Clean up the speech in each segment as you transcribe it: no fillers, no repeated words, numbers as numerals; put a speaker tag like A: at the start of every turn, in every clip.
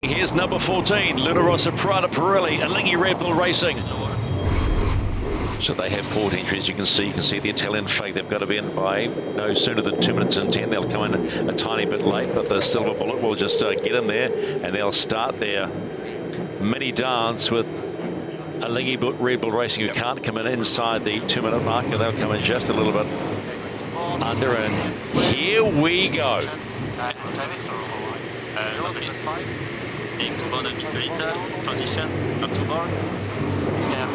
A: Here's number 14, Rossa, Prada, Pirelli, Alinghi Red Bull Racing. So they have port entries, you can see the Italian flag. They've got to be in by no sooner than 2 minutes and 10. They'll come in a tiny bit late, but the Silver Bullet will just get in there and they'll start their mini dance with Alinghi Red Bull Racing, who can't come in inside the 2 minute marker. They'll come in just a little bit under, and here we go.
B: Transition up to board. Yeah,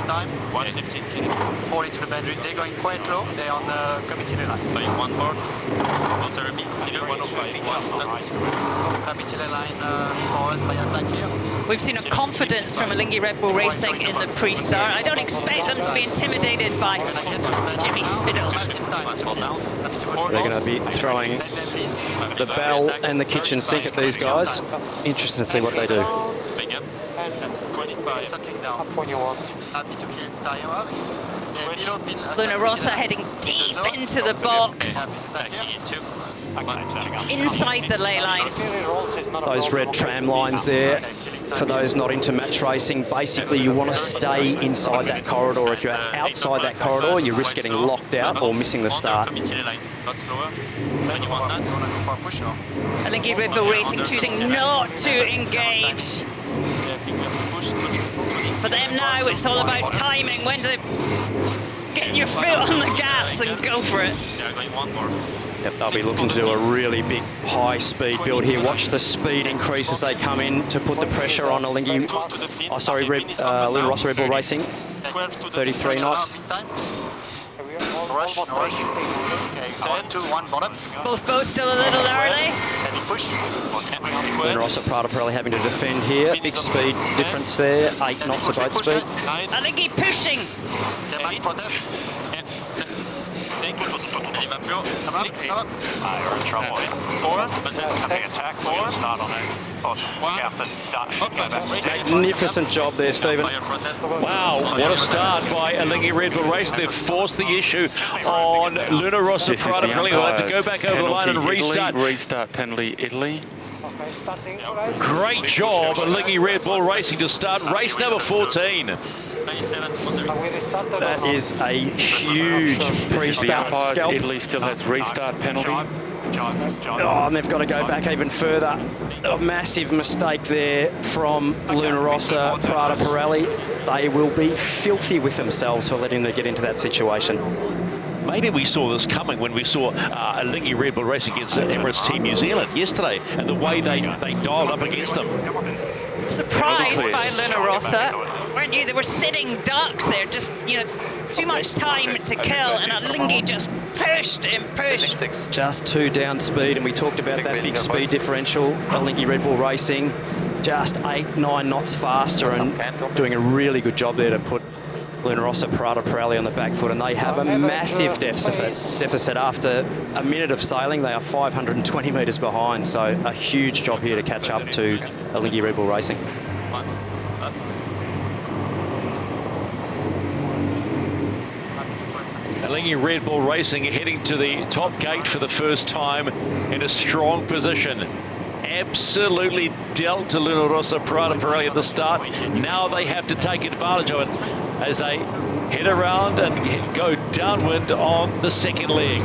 B: time. 1:15. Fall into the boundary. They're going quite low. They're on the committee line. By one board. Also repeat. Committee line for us by attack here.
C: We've seen a confidence from Alinghi Red Bull Racing in the pre-start. I don't expect them to be intimidated by Jimmy Spittle.
D: They're going to be throwing the bell and the kitchen sink at these guys. Interesting to see what they do.
C: Rossa heading deep into the box, inside the ley lines.
D: Those red tram lines there, for those not into match racing, basically you want to stay inside that corridor. If you're outside that corridor, you risk getting locked out or missing the start.
C: Alinghi Red Bull Racing choosing not to engage. For them now, it's all about timing, when to get your foot on the gas and go for it.
D: Yep, they'll be looking to do a really big high-speed build here. Watch the speed increase as they come in to put the pressure on Alinghi. Oh, sorry, Rossa Red Bull Racing. 33 knots.
B: Rush. Okay, 2, 1, bottom.
C: Both boats still a little early.
B: Heavy push.
D: Rossa, Prada, Pirelli having to defend here. Big speed difference there. 8 knots of boat speed.
C: Alinghi pushing.
B: Okay, back protest.
D: Magnificent job there, Stephen.
A: Wow, what a start by Alinghi Red Bull Racing. They've forced the issue on Rossa, Prada, Pirelli. They'll have to go back over the line and restart.
E: Restart penalty, Italy.
A: Great job, Alinghi Red Bull Racing, to start race number 14.
D: That is a huge pre-start scalp.
E: Italy still has restart penalty.
D: Oh, and they've got to go back even further. A massive mistake there from Rossa, Prada, Pirelli. They will be filthy with themselves for letting them get into that situation.
A: Maybe we saw this coming when we saw Alinghi Red Bull Racing against Emirates Team New Zealand yesterday, and the way they dialed up against them.
C: Surprised by Rossa, weren't you? They were sitting ducks there, just, too much time to kill, and Alinghi just pushed and pushed.
D: Just 2 down speed, and we talked about that big speed differential. Alinghi Red Bull Racing just 8, 9 knots faster, and doing a really good job there to put Rossa, Prada, Pirelli on the back foot, and they have a massive deficit. After a minute of sailing, they are 520 metres behind, so a huge job here to catch up to Alinghi Red Bull Racing.
A: Alinghi Red Bull Racing heading to the top gate for the first time in a strong position. Absolutely dealt to Rossa, Prada, Pirelli at the start. Now they have to take advantage of it as they head around and go downwind on the second leg.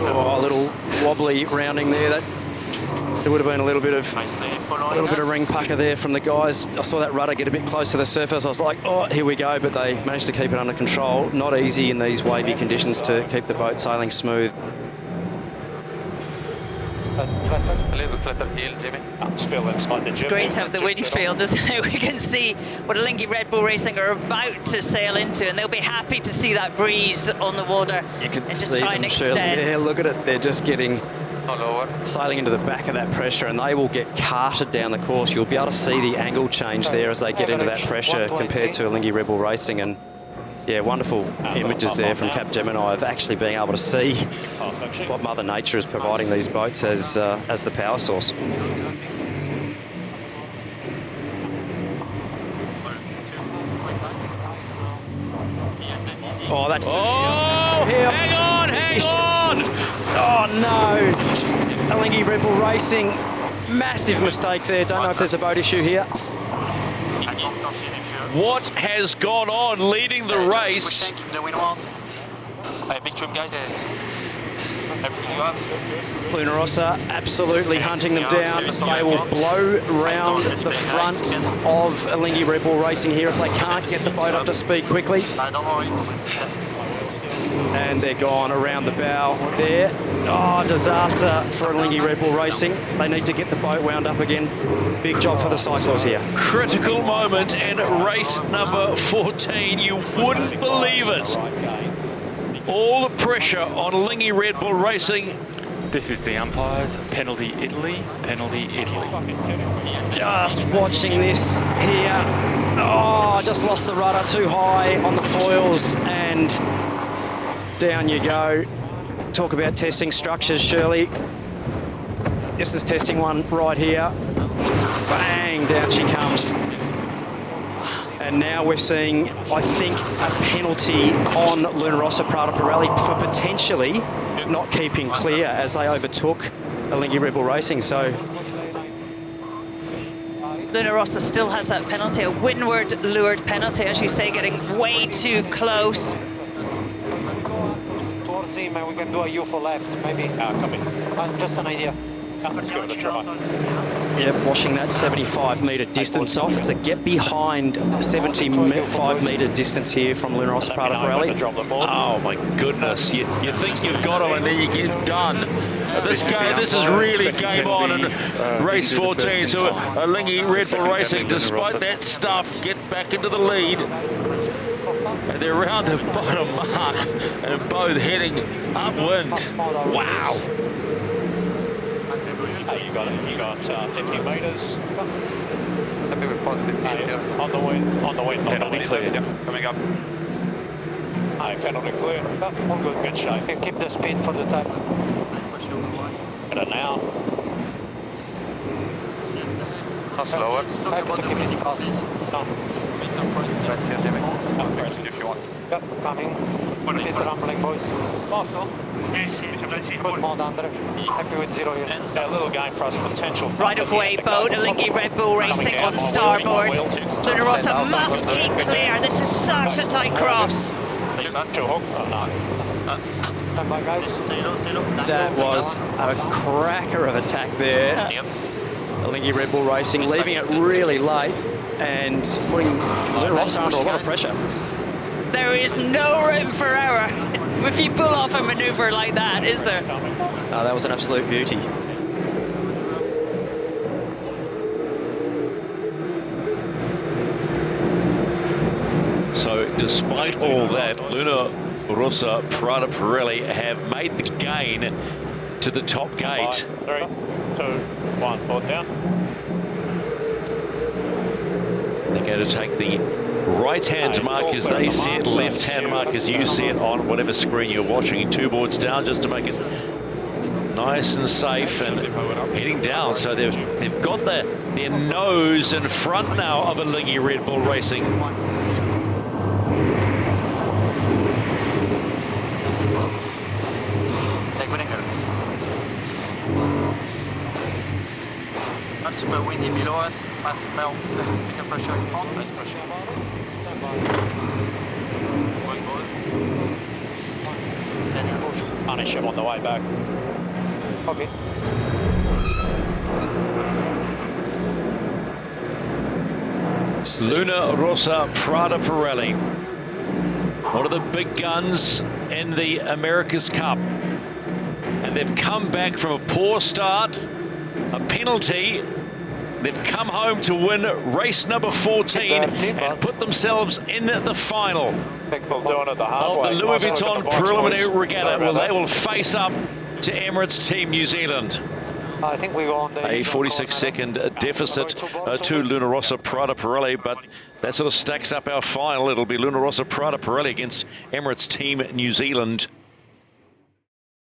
D: Oh, a little wobbly rounding there. There would have been a little bit of ring pucker there from the guys. I saw that rudder get a bit close to the surface. I was like, oh, here we go, but they managed to keep it under control. Not easy in these wavy conditions to keep the boat sailing smooth.
C: It's great to have the wind field, isn't it? We can see what Alinghi Red Bull Racing are about to sail into, and they'll be happy to see that breeze on the water.
D: You can
C: and just
D: see
C: try
D: them,
C: and
D: Shirley.
C: extend.
D: Yeah, look at it. They're just sailing into the back of that pressure, and they will get carted down the course. You'll be able to see the angle change there as they get into that pressure compared to Alinghi Red Bull Racing. And yeah, wonderful images there from Capgemini of actually being able to see what Mother Nature is providing these boats as the power source.
A: Oh, that's... Oh, hang on!
D: Oh no! Alinghi Red Bull Racing, massive mistake there. Don't know if there's a boat issue here.
A: What has gone on leading the race?
B: Big trim, guys.
D: Luna Rossa absolutely hunting them down. They will blow round the front of Alinghi Red Bull Racing here if they can't get the boat up to speed quickly.
B: Don't worry.
D: And they're gone around the bow there. Oh, disaster for Alinghi Red Bull Racing. They need to get the boat wound up again. Big job for the cyclos here.
A: Critical moment in race number 14. You wouldn't believe it. All the pressure on Alinghi Red Bull Racing.
E: This is the umpires. Penalty Italy. Penalty Italy.
D: Just watching this here. Oh, just lost the rudder too high on the foils and down you go. Talk about testing structures, Shirley. This is testing one right here. Bang, down she comes. And now we're seeing, I think, a penalty on Luna Rossa Prada Pirelli for potentially not keeping clear as they overtook Alinghi Red Bull Racing. So
C: Luna Rossa still has that penalty, a windward lured penalty, as you say, getting way too close.
F: Towards him, and we can do a U for left, maybe. Coming. Just an idea. Let's go with the trimmer.
D: Yep, washing that 75-metre distance off. It's a get behind 75-metre distance here from Luna Rossa Prada Pirelli.
A: Oh my goodness! You think you've got them and then you get done. This is really game on in race 14. So Alinghi Red Bull Racing, despite that stuff, get back into the lead. And they're around the bottom mark and both heading upwind. Wow!
F: You got it. You got 50 metres.
B: Happy with positive.
F: On the wind.
E: Penalty clear.
F: Coming up. Penalty clear. All good shape. You keep the speed for the time. Get it now.
B: Slower.
F: If you want. Yep, coming. Keep rumbling, boys. Good mod under. Happy with 0 here. A little game for us, potential.
C: Right of way boat, Alinghi Red Bull Racing on starboard. Luna Rossa must keep clear. This is such a tight cross.
D: That was a cracker of attack there. Alinghi Red Bull Racing leaving it really late and putting Luna Rossa under a lot of pressure.
C: There is no room for error if you pull off a manoeuvre like that, is there?
D: Oh, that was an absolute beauty.
A: So despite all that, Luna Rossa Prada Pirelli have made the gain to the top gate.
F: 3, 2, 1, board down.
A: They're going to take the right-hand mark as they see it, left-hand mark as you see it on whatever screen you're watching. 2 boards down just to make it nice and safe and heading down. So they've got their nose in front now of Alinghi Red Bull Racing.
B: Not super windy below us, but smell the pressure in front. Nice pressure.
F: Punish him on the way back. Okay.
A: Luna Rossa Prada Pirelli, one of the big guns in the America's Cup. And they've come back from a poor start, a penalty. They've come home to win race number 14 and put themselves in the final of the Louis Vuitton preliminary regatta. Well, they will face up to Emirates Team New Zealand.
F: I think we go on the
A: A 46-second deficit to Luna Rossa Prada Pirelli, but that sort of stacks up our final. It'll be Luna Rossa Prada Pirelli against Emirates Team New Zealand.